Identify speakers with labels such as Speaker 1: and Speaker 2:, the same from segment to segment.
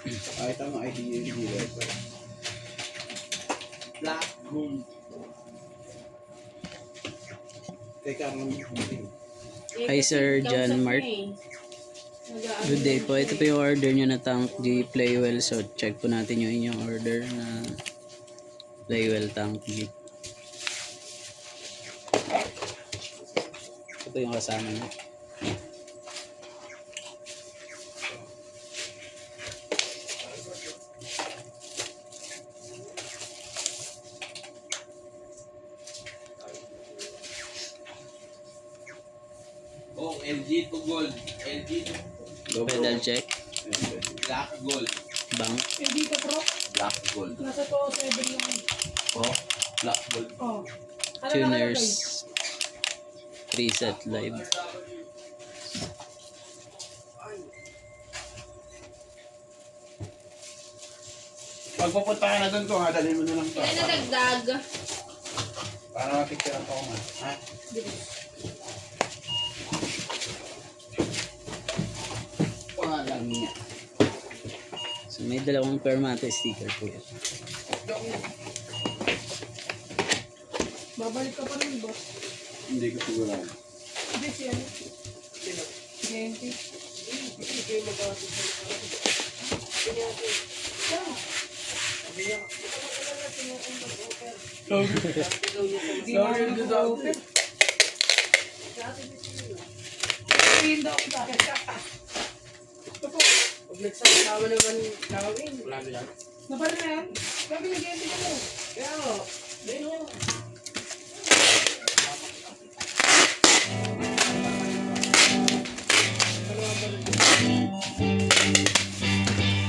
Speaker 1: Kahit ang idea yung dealer. Black gold. Teka,
Speaker 2: Hi Sir John Mark. Good day po. Ito po yung order nyo na tank G Playwell. So check po natin yung inyong order na Playwell tank G. Ito po yung kasama nyo.
Speaker 3: Oh, LG to gold. LG to
Speaker 2: Pedal check.
Speaker 3: black gold.
Speaker 2: Bank.
Speaker 4: Hindi ka pro.
Speaker 3: Black gold.
Speaker 4: Nasa to 7 lang.
Speaker 3: Oh, black gold.
Speaker 4: Oh.
Speaker 2: Tuners. Preset live.
Speaker 1: pag pupunta ka na doon ko, dalhin mo na lang to.
Speaker 4: Kaya nadagdag.
Speaker 1: Para mapicturean ko nga. Ha?
Speaker 2: Pangalan niya. So may dalawang permate sticker po yan.
Speaker 4: Babalik ka pa rin, boss.
Speaker 1: Hindi ko sigurado.
Speaker 4: Hindi siya. Genti. Hindi daw kita.
Speaker 5: Pag nagsasama naman gawin.
Speaker 1: Wala na yan.
Speaker 4: Napala na yan? Sabi ni Genti ka mo.
Speaker 5: Kaya o, dahil mo.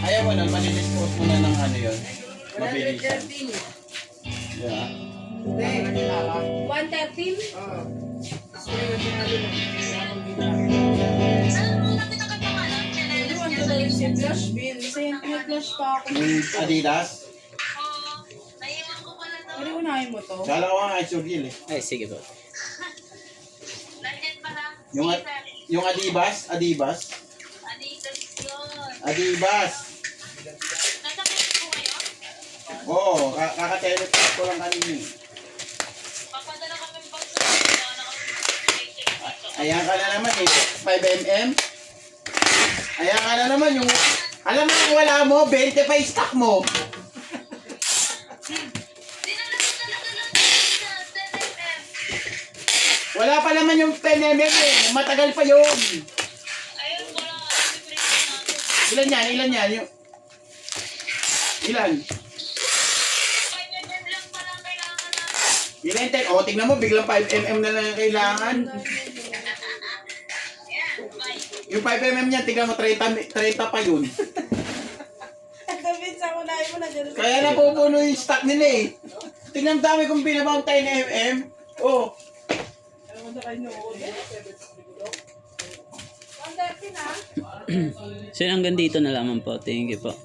Speaker 1: Ayaw mo na, manilispose mo na ng ano yun. Mabilis.
Speaker 5: 113.
Speaker 1: Yeah.
Speaker 5: Hindi.
Speaker 4: 113?
Speaker 5: Oo. Tapos may natinalo na.
Speaker 4: Ano, ang dalawa si Flash Bill. Isa yung pinag-flash pa ako.
Speaker 1: Yung Adidas,
Speaker 4: Ano unahin mo to?
Speaker 1: kala ko nga Isurgil eh.
Speaker 2: Ay sige po.
Speaker 1: Yung Adibas, Adibas. Oo, kakateleport ko lang kanina. Ayan ka na naman eh, 5mm. Ayan ka na naman yung, alam mo yung wala mo, 20 pa yung stock mo. Wala pa naman yung 10mm eh, matagal pa yun. Ilan yan, yung, ilan? Ilan 10? O, tingnan mo, biglang 5mm na lang yung kailangan. Yung 5mm niya, tingnan mo, 30 pa yun.
Speaker 4: David, sa unahin mo na dyan.
Speaker 1: Kaya napupuno yung stock nila eh. Tingnan dami kong binabang 10mm. Oh,
Speaker 4: Ano mo sa kayo? 113 ha?
Speaker 2: So hanggang dito na lamang po. Thank you po.